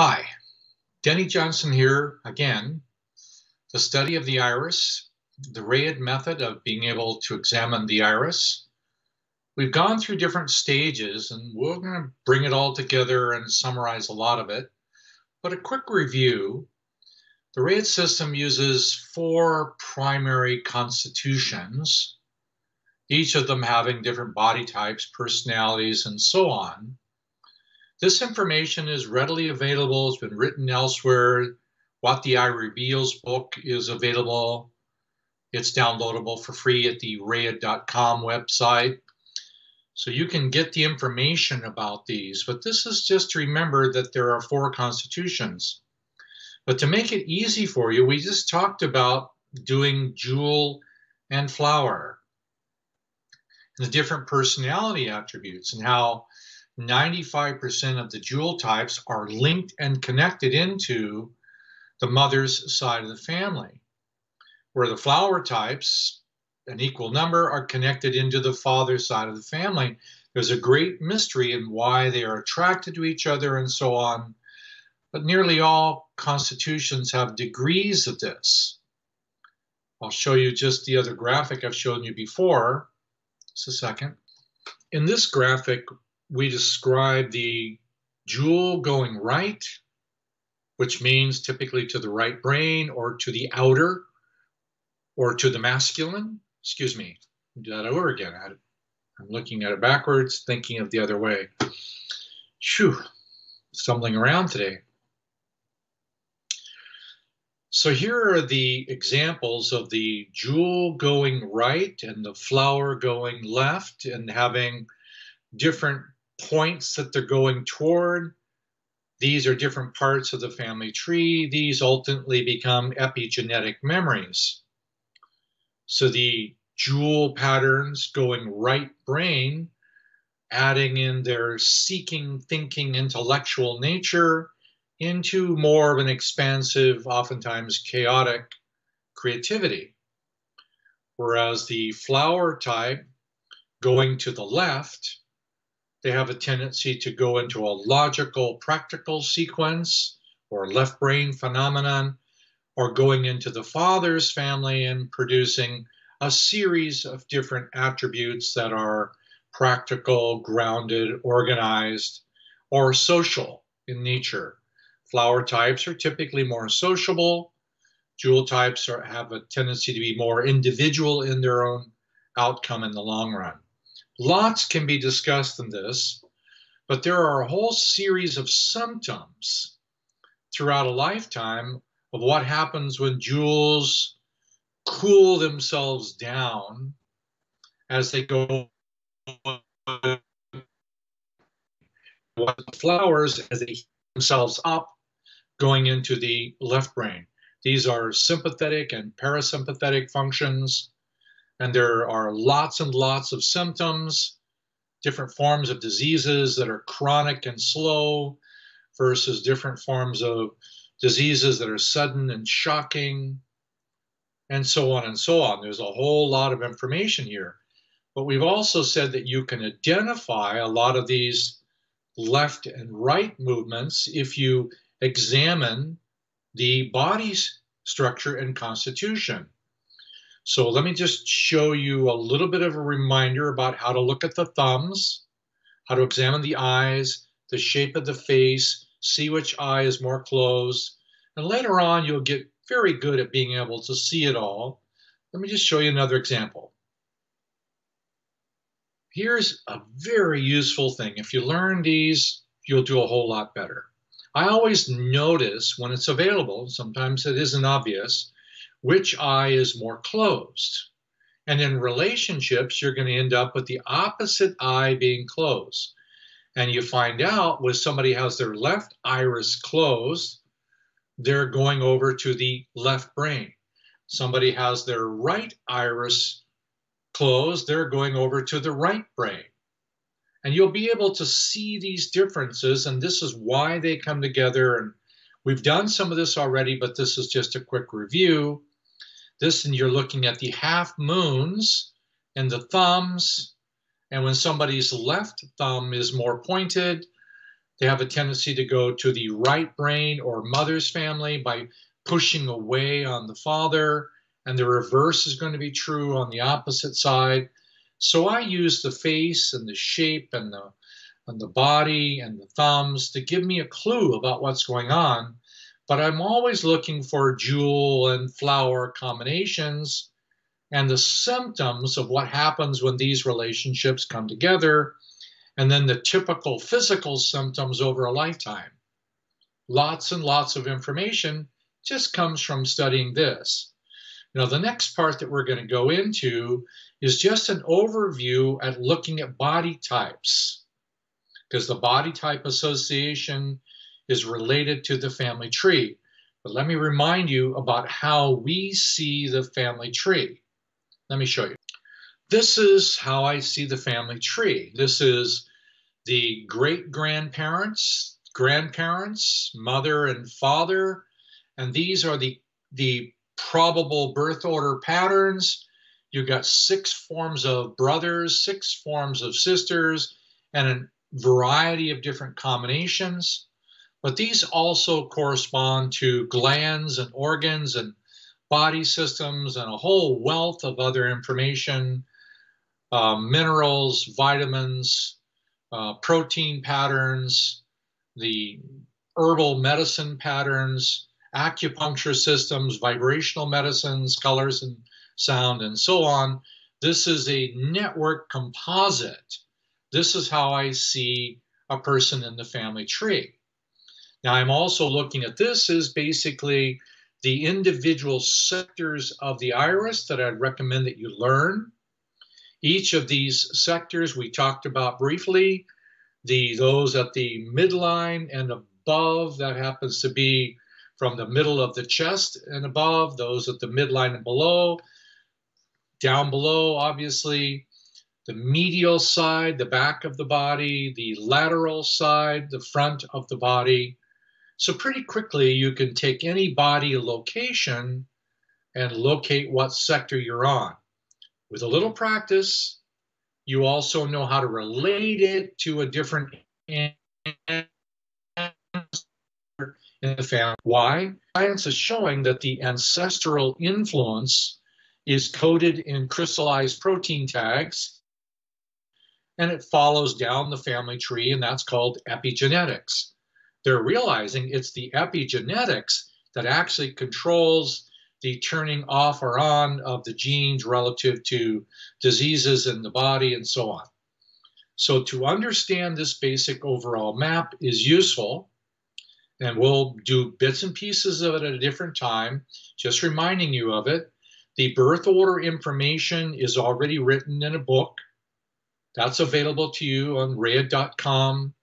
Hi, Denny Johnson here again. The study of the iris, the RAYID method of being able to examine the iris. We've gone through different stages and we're going to bring it all together and summarize a lot of it. But a quick review, the RAYID system uses 4 primary constitutions, each of them having different body types, personalities, and so on. This information is readily available. It's been written elsewhere. What the Eye Reveals book is available. It's downloadable for free at the rayid.com website. So you can get the information about these. But this is just to remember that there are 4 constitutions. But to make it easy for you, we just talked about doing jewel and flower, and the different personality attributes, and how 95% of the jewel types are linked and connected into the mother's side of the family, where the flower types, an equal number, are connected into the father's side of the family. There's a great mystery in why they are attracted to each other and so on, but nearly all constitutions have degrees of this. I'll show you just the other graphic I've shown you before. Just a second. In this graphic, we describe the jewel going right, which means typically to the right brain or to the outer or to the masculine. Excuse me, do that over again. I'm looking at it backwards, thinking of the other way. Phew, stumbling around today. So here are the examples of the jewel going right and the flower going left and having different points that they're going toward. These are different parts of the family tree. These ultimately become epigenetic memories. So the jewel patterns going right brain, adding in their seeking, thinking, intellectual nature into more of an expansive, oftentimes chaotic creativity. Whereas the flower type going to the left, they have a tendency to go into a logical, practical sequence or left brain phenomenon, or going into the father's family and producing a series of different attributes that are practical, grounded, organized, or social in nature. Flower types are typically more sociable. Jewel types have a tendency to be more individual in their own outcome in the long run. Lots can be discussed in this, but there are a whole series of symptoms throughout a lifetime of what happens when jewels cool themselves down as they go flowers, as they heat themselves up, going into the left brain. These are sympathetic and parasympathetic functions. And there are lots and lots of symptoms, different forms of diseases that are chronic and slow versus different forms of diseases that are sudden and shocking, and so on and so on. There's a whole lot of information here. But we've also said that you can identify a lot of these left and right movements if you examine the body's structure and constitution. So let me just show you a little bit of a reminder about how to look at the thumbs, how to examine the eyes, the shape of the face, see which eye is more closed. And later on, you'll get very good at being able to see it all. Let me just show you another example. Here's a very useful thing. If you learn these, you'll do a whole lot better. I always notice when it's available, sometimes it isn't obvious, which eye is more closed. And in relationships, you're going to end up with the opposite eye being closed. And you find out when somebody has their left iris closed, they're going over to the left brain. Somebody has their right iris closed, they're going over to the right brain. And you'll be able to see these differences, and this is why they come together. And we've done some of this already, but this is just a quick review. This, and you're looking at the half moons and the thumbs. And when somebody's left thumb is more pointed, They have a tendency to go to the right brain or mother's family by pushing away on the father, and the reverse is going to be true on the opposite side. So I use the face and the shape and the body and the thumbs to give me a clue about what's going on, but I'm always looking for jewel and flower combinations and the symptoms of what happens when these relationships come together, and then the typical physical symptoms over a lifetime. Lots and lots of information just comes from studying this. Now, the next part that we're going to go into is just an overview at looking at body types, because the body type association is related to the family tree. But let me remind you about how we see the family tree. Let me show you. This is how I see the family tree. This is the great-grandparents, grandparents, mother and father, and these are the probable birth order patterns. You've got 6 forms of brothers, 6 forms of sisters, and a variety of different combinations. But these also correspond to glands and organs and body systems and a whole wealth of other information, minerals, vitamins, protein patterns, the herbal medicine patterns, acupuncture systems, vibrational medicines, colors and sound, and so on. This is a network composite. This is how I see a person in the family tree. Now, I'm also looking at this as basically the individual sectors of the iris that I'd recommend that you learn. Each of these sectors we talked about briefly, those at the midline and above, that happens to be from the middle of the chest and above, those at the midline and below, down below, obviously, the medial side, the back of the body, the lateral side, the front of the body. So pretty quickly, you can take any body location and locate what sector you're on. With a little practice, you also know how to relate it to a different ancestor in the family. Why? Science is showing that the ancestral influence is coded in crystallized protein tags, and it follows down the family tree, and that's called epigenetics. They're realizing it's the epigenetics that actually controls the turning off or on of the genes relative to diseases in the body and so on. So to understand this basic overall map is useful, and we'll do bits and pieces of it at a different time, just reminding you of it. The birth order information is already written in a book. That's available to you on RAYID.com.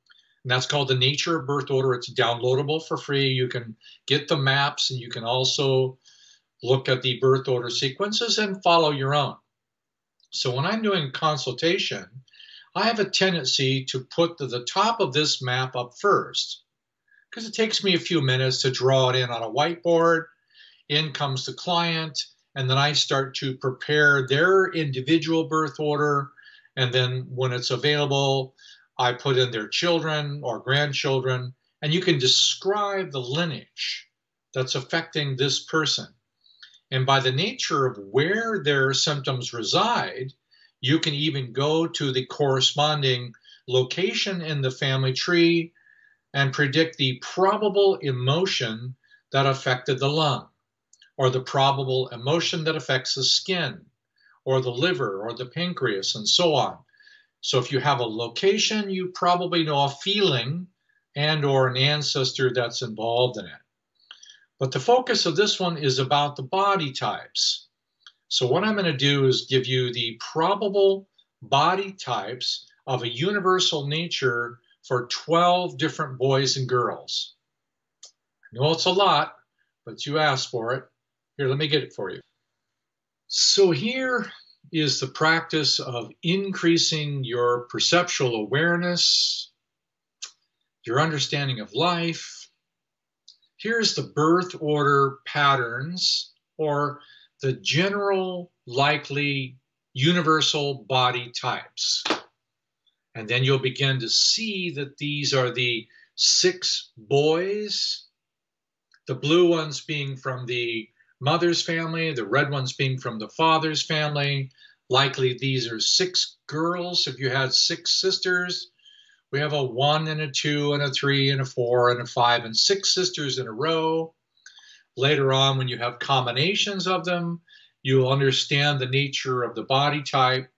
And that's called The Nature of Birth Order. It's downloadable for free. You can get the maps, and you can also look at the birth order sequences and follow your own. So when I'm doing consultation, I have a tendency to put the top of this map up first, because it takes me a few minutes to draw it in on a whiteboard. In comes the client, and then I start to prepare their individual birth order. And then when it's available, I put in their children or grandchildren, and you can describe the lineage that's affecting this person. And by the nature of where their symptoms reside, you can even go to the corresponding location in the family tree and predict the probable emotion that affected the lung, or the probable emotion that affects the skin, or the liver, or the pancreas, and so on. So if you have a location, you probably know a feeling and or an ancestor that's involved in it. But the focus of this one is about the body types. So what I'm going to do is give you the probable body types of a universal nature for 12 different boys and girls. I know it's a lot, but you asked for it. Here, let me get it for you. So here is the practice of increasing your perceptual awareness, your understanding of life. Here's the birth order patterns, or the general likely universal body types. And then you'll begin to see that these are the 6 boys, the blue ones being from the mother's family, the red ones being from the father's family. Likely these are 6 girls. If you had 6 sisters, we have a 1 and a 2 and a 3 and a 4 and a 5 and 6 sisters in a row. Later on, when you have combinations of them, you'll understand the nature of the body type.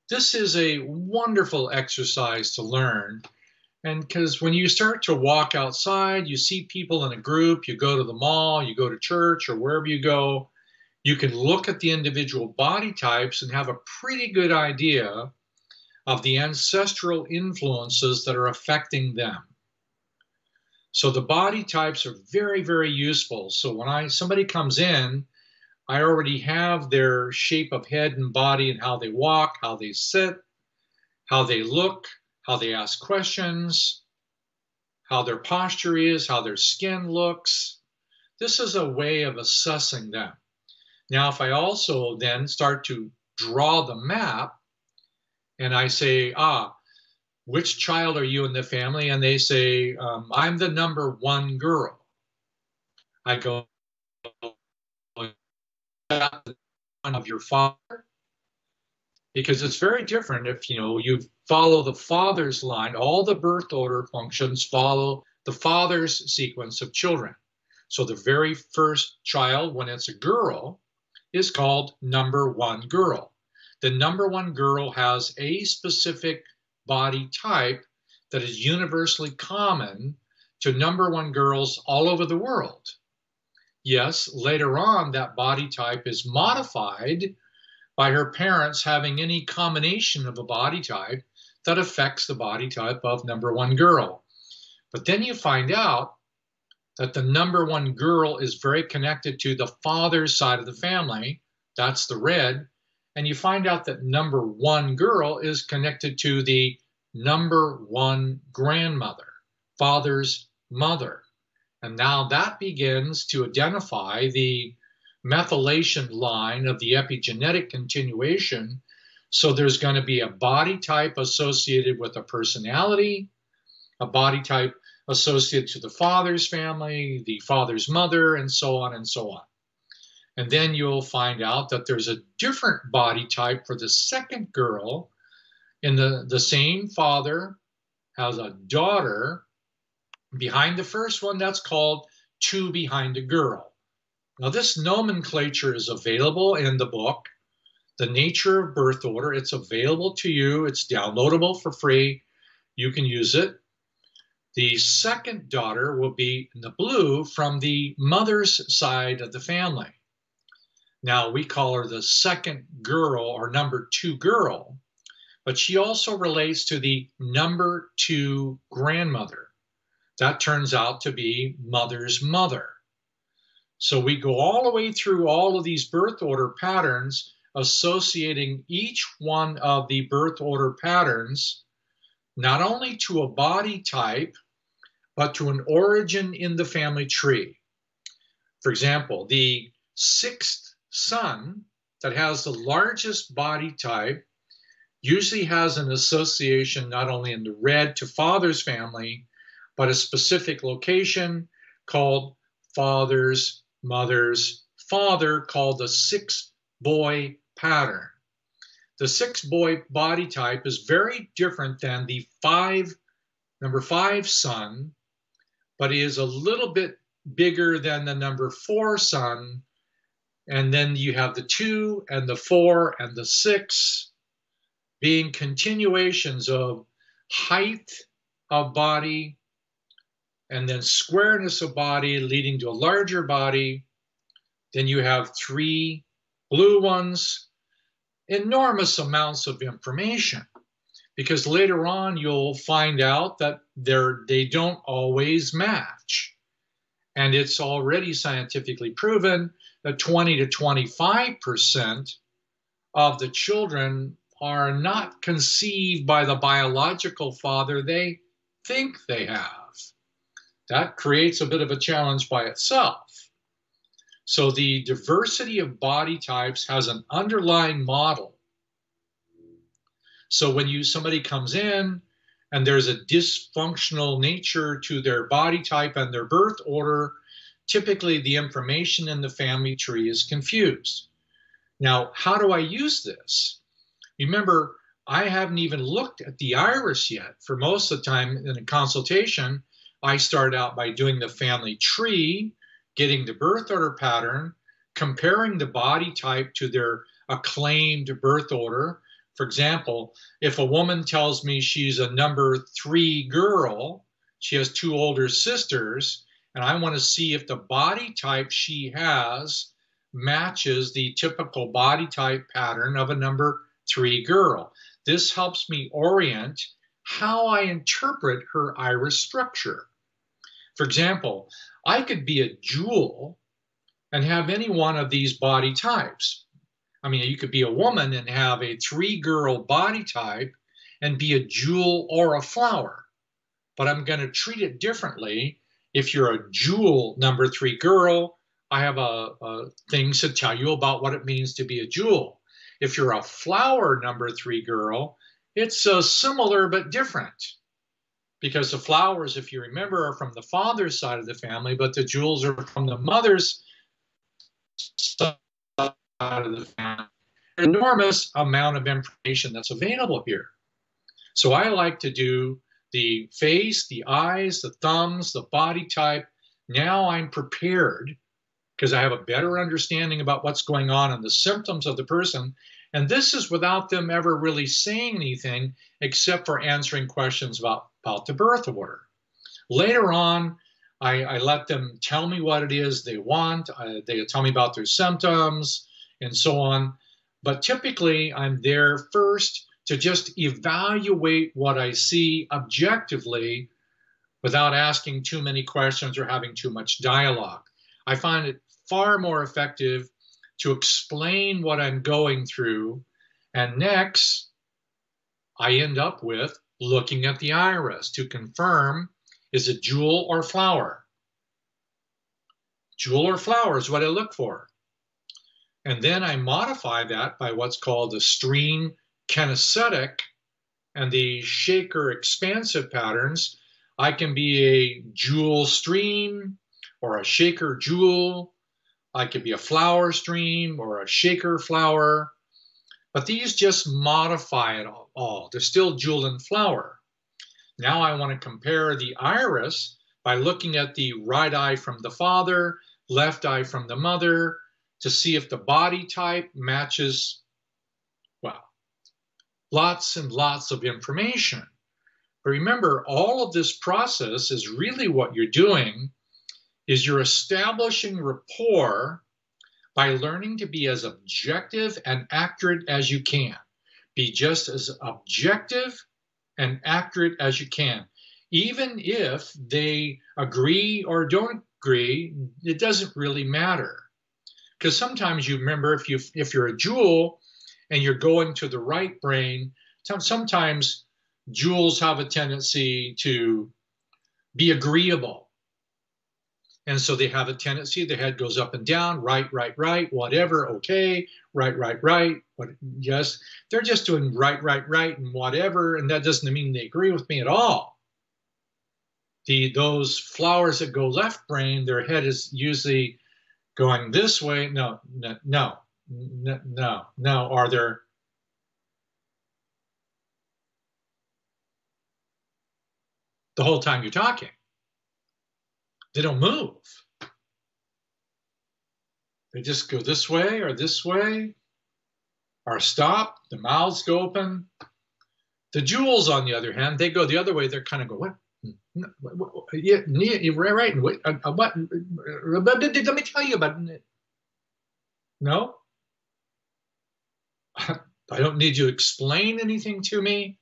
This is a wonderful exercise to learn. And because when you start to walk outside, you see people in a group, you go to the mall, you go to church, or wherever you go, you can look at the individual body types and have a pretty good idea of the ancestral influences that are affecting them. So the body types are very, very useful. So when somebody comes in, I already have their shape of head and body and how they walk, how they sit, how they look, how they ask questions, how their posture is, how their skin looks. This is a way of assessing them. Now, if I also then start to draw the map and I say, which child are you in the family? And they say, I'm the number 1 girl. I go, one of your father? Because it's very different if you follow the father's line. All the birth order functions follow the father's sequence of children. So the very first child, when it's a girl, is called number 1 girl. The number 1 girl has a specific body type that is universally common to number 1 girls all over the world. Yes, later on, that body type is modified by her parents having any combination of a body type that affects the body type of number 1 girl. But then you find out that the number 1 girl is very connected to the father's side of the family. That's the red. And you find out that number 1 girl is connected to the number 1 grandmother, father's mother. And now that begins to identify the methylation line of the epigenetic continuation. So there's going to be a body type associated with a personality, a body type associated to the father's family, the father's mother, and so on and so on. And then you'll find out that there's a different body type for the second girl. And the same father has a daughter behind the first one. That's called 2 behind a girl. Now, this nomenclature is available in the book, The Nature of Birth Order. It's available to you. It's downloadable for free. You can use it. The second daughter will be in the blue from the mother's side of the family. Now, we call her the second girl or number 2 girl, but she also relates to the number 2 grandmother. That turns out to be mother's mother. So we go all the way through all of these birth order patterns, associating each one of the birth order patterns not only to a body type, but to an origin in the family tree. For example, the 6th son that has the largest body type usually has an association not only in the red to father's family, but a specific location called father's mother's father, called the 6-boy pattern. The 6-boy body type is very different than the number 5 son, but is a little bit bigger than the number 4 son. And then you have the 2 and the 4 and the 6 being continuations of height of body and then squareness of body leading to a larger body. Then you have 3 blue ones, enormous amounts of information, because later on you'll find out that they don't always match. And it's already scientifically proven that 20 to 25% of the children are not conceived by the biological father they think they have. That creates a bit of a challenge by itself. So the diversity of body types has an underlying model. So when somebody comes in and there's a dysfunctional nature to their body type and their birth order, typically the information in the family tree is confused. Now, how do I use this? Remember, I haven't even looked at the iris yet. For most of the time in a consultation, I start out by doing the family tree, getting the birth order pattern, comparing the body type to their acclaimed birth order. For example, if a woman tells me she's a number 3 girl, she has 2 older sisters, and I want to see if the body type she has matches the typical body type pattern of a number 3 girl. This helps me orient how I interpret her iris structure. For example, I could be a jewel and have any one of these body types. I mean, you could be a woman and have a 3 girl body type and be a jewel or a flower. But I'm going to treat it differently. If you're a jewel number 3 girl, I have things to tell you about what it means to be a jewel. If you're a flower number 3 girl, it's similar but different. Because the flowers, if you remember, are from the father's side of the family, but the jewels are from the mother's side of the family. An enormous amount of information that's available here. So I like to do the face, the eyes, the thumbs, the body type. Now I'm prepared because I have a better understanding about what's going on and the symptoms of the person. And this is without them ever really saying anything except for answering questions about the birth order. Later on, I let them tell me what it is they want. They tell me about their symptoms and so on. But typically, I'm there first to just evaluate what I see objectively without asking too many questions or having too much dialogue. I find it far more effective to explain what I'm going through. And next, I end up with looking at the iris to confirm, is it jewel or flower? Jewel or flower is what I look for. And then I modify that by what's called the stream kinesthetic and the shaker expansive patterns. I can be a jewel stream or a shaker jewel. I could be a flower stream or a shaker flower. But these just modify it all. They're still jewel and flower. Now I want to compare the iris by looking at the right eye from the father, left eye from the mother, to see if the body type matches, well, lots and lots of information. But remember, all of this process is really what you're doing is you're establishing rapport by learning to be as objective and accurate as you can. Be just as objective and accurate as you can. Even if they agree or don't agree, it doesn't really matter. Because sometimes you remember if you're a jewel and you're going to the right brain, sometimes jewels have a tendency to be agreeable. And so they have a tendency, the head goes up and down, right, whatever, okay, right, yes. They're just doing right, and whatever, and that doesn't mean they agree with me at all. Those flowers that go left brain, their head is usually going this way. No, are there? The whole time you're talking. They don't move. They just go this way, or stop, the mouths go open. The jewels, on the other hand, they go the other way. They're kind of go, what? Yeah, right. What? Let me tell you about it. No? I don't need you to explain anything to me.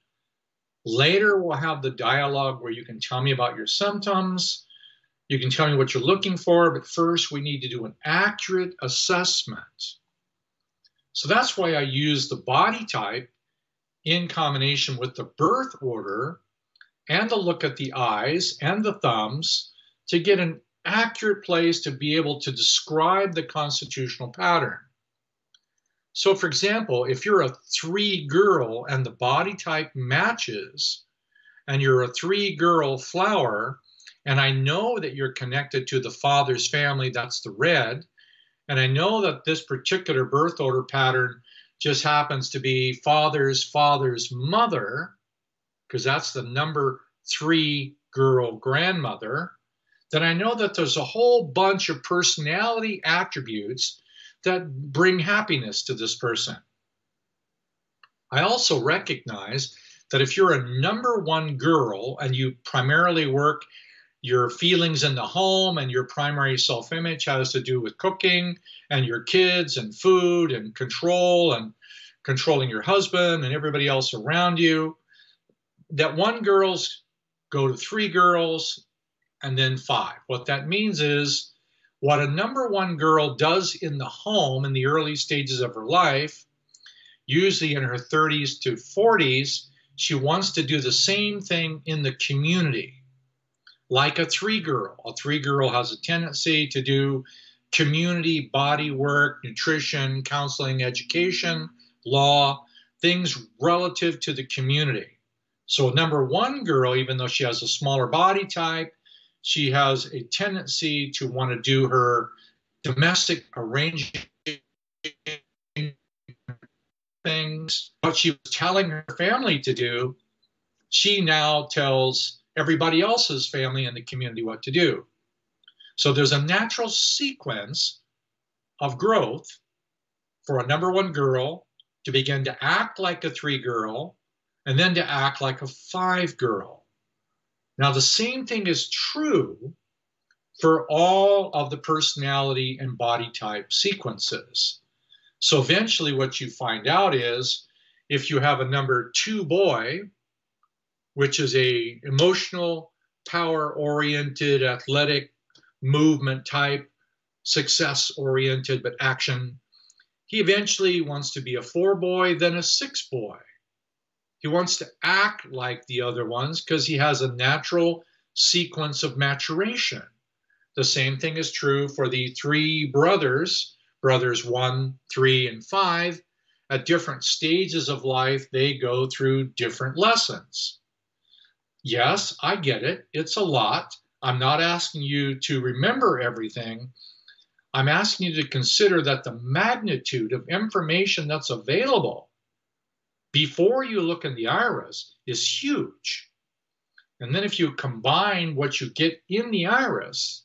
Later, we'll have the dialogue where you can tell me about your symptoms. You can tell me what you're looking for, but first we need to do an accurate assessment. So that's why I use the body type in combination with the birth order and the look at the eyes and the thumbs to get an accurate place to be able to describe the constitutional pattern. So for example, if you're a 3 girl and the body type matches, and you're a 3-girl flower, and I know that you're connected to the father's family, that's the red, and I know that this particular birth order pattern just happens to be father's father's mother, because that's the number 3 girl grandmother, then I know that there's a whole bunch of personality attributes that bring happiness to this person. I also recognize that if you're a number 1 girl and you primarily work your feelings in the home and your primary self-image has to do with cooking and your kids and food and control and controlling your husband and everybody else around you, that 1 girls go to 3 girls and then 5. What that means is what a number 1 girl does in the home in the early stages of her life, usually in her 30s to 40s, she wants to do the same thing in the community. Like a 3 girl. A 3 girl has a tendency to do community body work, nutrition, counseling, education, law, things relative to the community. So number 1 girl, even though she has a smaller body type, she has a tendency to want to do her domestic arranging things. What she was telling her family to do, she now tells everybody else's family in the community what to do. So there's a natural sequence of growth for a number 1 girl to begin to act like a 3 girl and then to act like a 5 girl. Now, the same thing is true for all of the personality and body type sequences. So eventually what you find out is if you have a number 2 boy, which is a emotional, power-oriented, athletic, movement type, success-oriented, but action, he eventually wants to be a 4 boy, then a 6 boy. He wants to act like the other ones because he has a natural sequence of maturation. The same thing is true for the 3 brothers, brothers 1, 3, and 5. At different stages of life, they go through different lessons. Yes, I get it. It's a lot. I'm not asking you to remember everything. I'm asking you to consider that the magnitude of information that's available before you look in the iris is huge. And then if you combine what you get in the iris,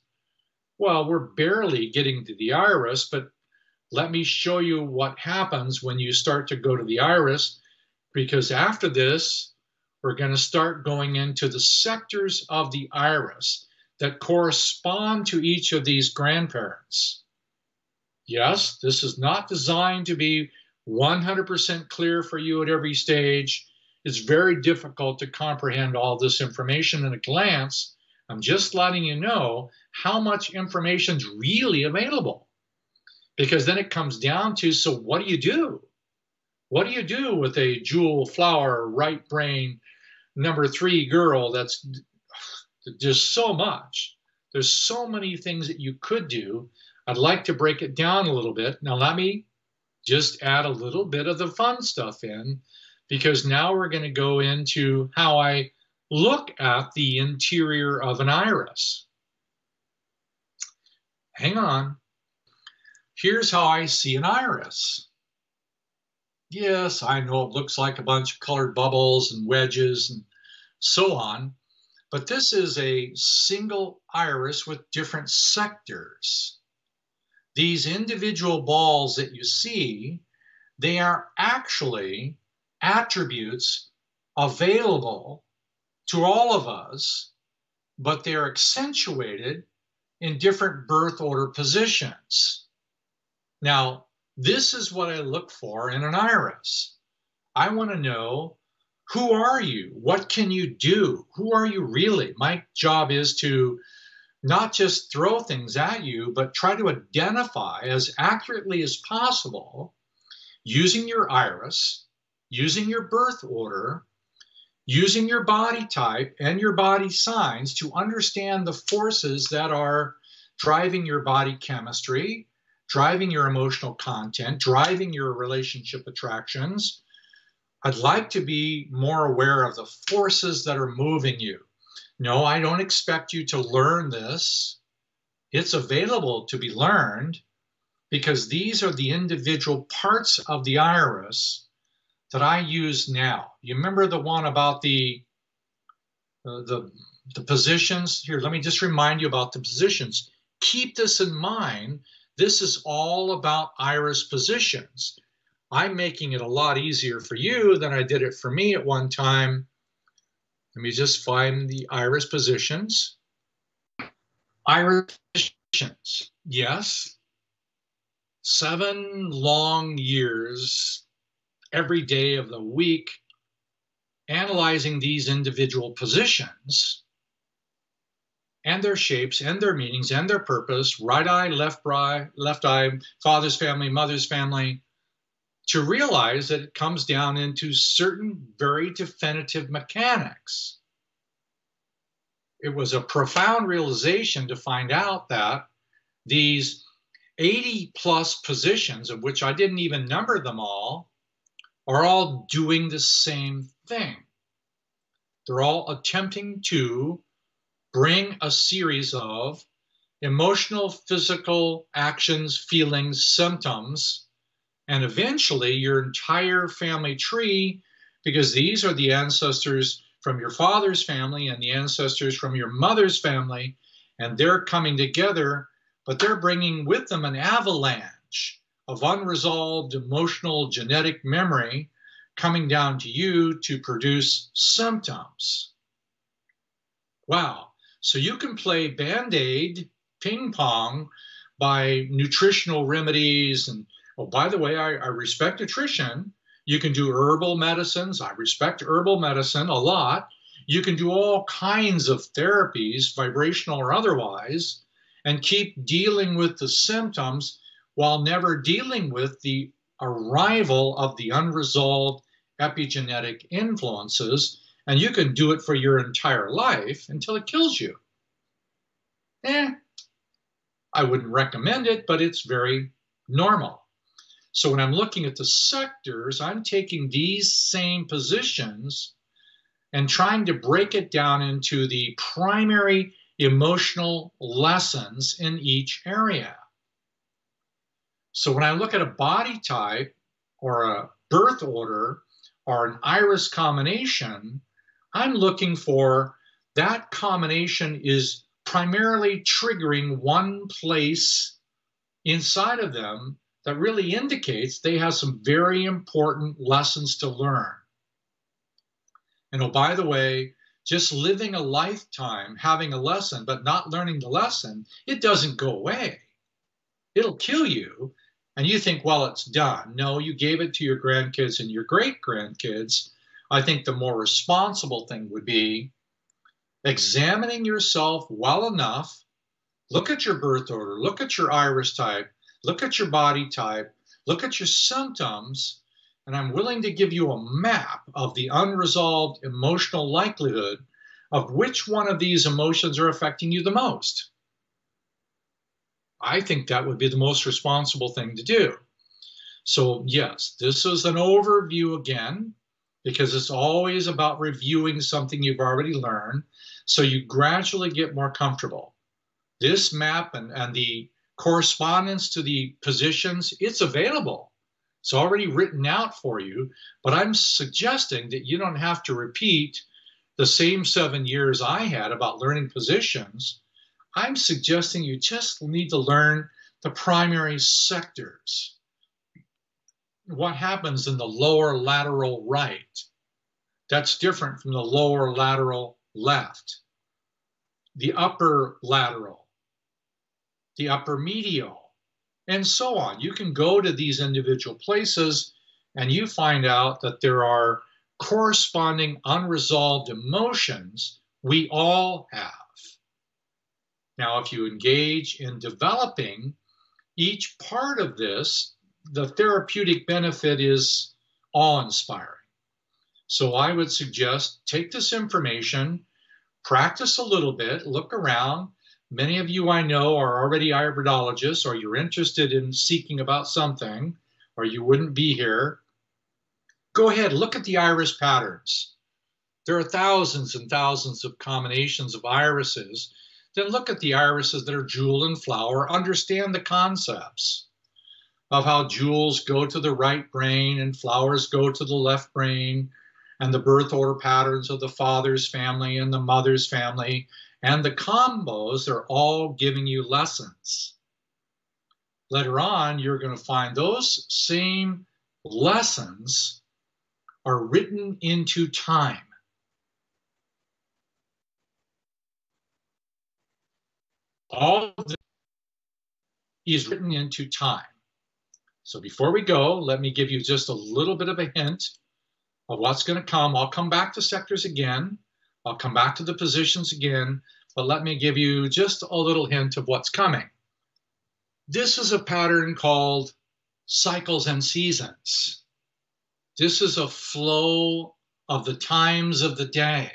well, we're barely getting to the iris, but let me show you what happens when you start to go to the iris, because after this, we're going to start going into the sectors of the iris that correspond to each of these grandparents. Yes, this is not designed to be 100% clear for you at every stage. It's very difficult to comprehend all this information in a glance. I'm just letting you know how much information is really available. Because then it comes down to, so what do you do? What do you do with a jewel flower, right brain, number 3 girl? That's just so much. There's so many things that you could do. I'd like to break it down a little bit. Now let me just add a little bit of the fun stuff in, because now we're going to go into how I look at the interior of an iris. Hang on. Here's how I see an iris. Yes, I know it looks like a bunch of colored bubbles and wedges and so on, but this is a single iris with different sectors. These individual balls that you see, they are actually attributes available to all of us, but they're accentuated in different birth order positions. Now, this is what I look for in an iris. I want to know, who are you? What can you do? Who are you really? My job is to not just throw things at you, but try to identify as accurately as possible using your iris, using your birth order, using your body type and your body signs to understand the forces that are driving your body chemistry, driving your emotional content, driving your relationship attractions, I'd like to be more aware of the forces that are moving you. No, I don't expect you to learn this. It's available to be learned because these are the individual parts of the iris that I use now. You remember the one about the positions? Here, let me just remind you about the positions. Keep this in mind. This is all about iris positions. I'm making it a lot easier for you than I did it for me at one time. Let me just find the iris positions. Iris positions, yes. 7 long years, every day of the week, analyzing these individual positions and their shapes and their meanings and their purpose, right eye, left eye, father's family, mother's family, to realize that it comes down into certain very definitive mechanics. It was a profound realization to find out that these 80 plus positions, of which I didn't even number them all, are all doing the same thing. They're all attempting to bring a series of emotional, physical actions, feelings, symptoms, and eventually your entire family tree, because these are the ancestors from your father's family and the ancestors from your mother's family, and they're coming together, but they're bringing with them an avalanche of unresolved emotional genetic memory coming down to you to produce symptoms. Wow. So you can play Band-Aid, ping pong by nutritional remedies. And oh, by the way, I respect nutrition. You can do herbal medicines. I respect herbal medicine a lot. You can do all kinds of therapies, vibrational or otherwise, and keep dealing with the symptoms while never dealing with the arrival of the unresolved epigenetic influences. And you can do it for your entire life until it kills you. I wouldn't recommend it, but it's very normal. So when I'm looking at the sectors, I'm taking these same positions and trying to break it down into the primary emotional lessons in each area. So when I look at a body type or a birth order or an iris combination, I'm looking for that combination is primarily triggering one place inside of them that really indicates they have some very important lessons to learn. And oh, by the way, just living a lifetime, having a lesson, but not learning the lesson, it doesn't go away. It'll kill you. And you think, well, it's done. No, you gave it to your grandkids and your great-grandkids. I think the more responsible thing would be examining yourself well enough. Look at your birth order, look at your iris type, look at your body type, look at your symptoms, and I'm willing to give you a map of the unresolved emotional likelihood of which one of these emotions are affecting you the most. I think that would be the most responsible thing to do. So yes, this is an overview again, because it's always about reviewing something you've already learned, so you gradually get more comfortable. This map and the correspondence to the positions, it's available. It's already written out for you, but I'm suggesting that you don't have to repeat the same 7 years I had about learning positions. I'm suggesting you just need to learn the primary sectors. What happens in the lower lateral right? That's different from the lower lateral left. The upper lateral, the upper medial, and so on. You can go to these individual places and you find out that there are corresponding unresolved emotions we all have. Now, if you engage in developing each part of this, the therapeutic benefit is awe-inspiring. So I would suggest take this information, practice a little bit, look around. Many of you I know are already iridologists, or you're interested in seeking about something, or you wouldn't be here. Go ahead, look at the iris patterns. There are thousands and thousands of combinations of irises. Then look at the irises that are jewel and flower. Understand the concepts of how jewels go to the right brain and flowers go to the left brain, and the birth order patterns of the father's family and the mother's family, and the combos are all giving you lessons. Later on, you're going to find those same lessons are written into time. All of this is written into time. So before we go, let me give you just a little bit of a hint of what's going to come. I'll come back to sectors again. I'll come back to the positions again, but let me give you just a little hint of what's coming. This is a pattern called cycles and seasons. This is a flow of the times of the day.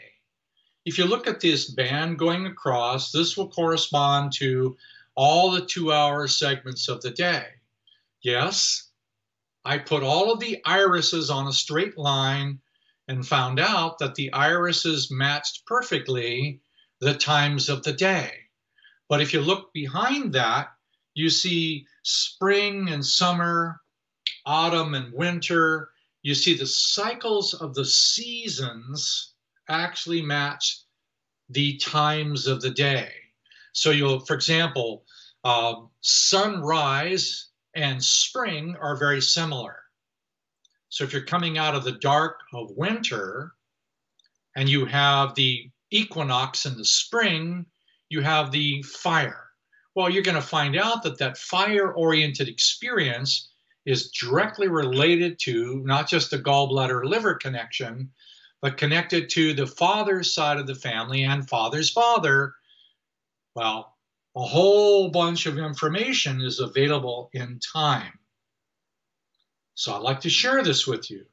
If you look at this band going across, this will correspond to all the 2-hour segments of the day. Yes, I put all of the irises on a straight line and found out that the irises matched perfectly the times of the day. But if you look behind that, you see spring and summer, autumn and winter. You see the cycles of the seasons actually match the times of the day. So you'll, for example, sunrise and spring are very similar. So if you're coming out of the dark of winter and you have the equinox in the spring, you have the fire. Well, you're going to find out that that fire-oriented experience is directly related to not just the gallbladder-liver connection, but connected to the father's side of the family and father's father. Well, a whole bunch of information is available in time. So I'd like to share this with you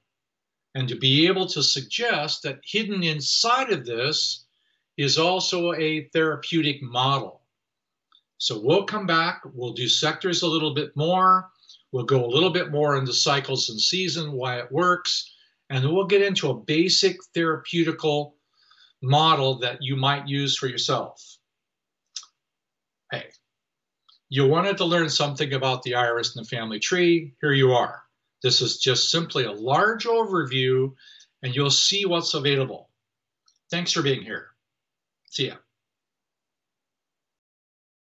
and to be able to suggest that hidden inside of this is also a therapeutic model. So we'll come back, we'll do sectors a little bit more, we'll go a little bit more into cycles and season, why it works, and then we'll get into a basic therapeutical model that you might use for yourself. Hey, you wanted to learn something about the iris and the family tree, here you are. This is just simply a large overview, and you'll see what's available. Thanks for being here. See ya.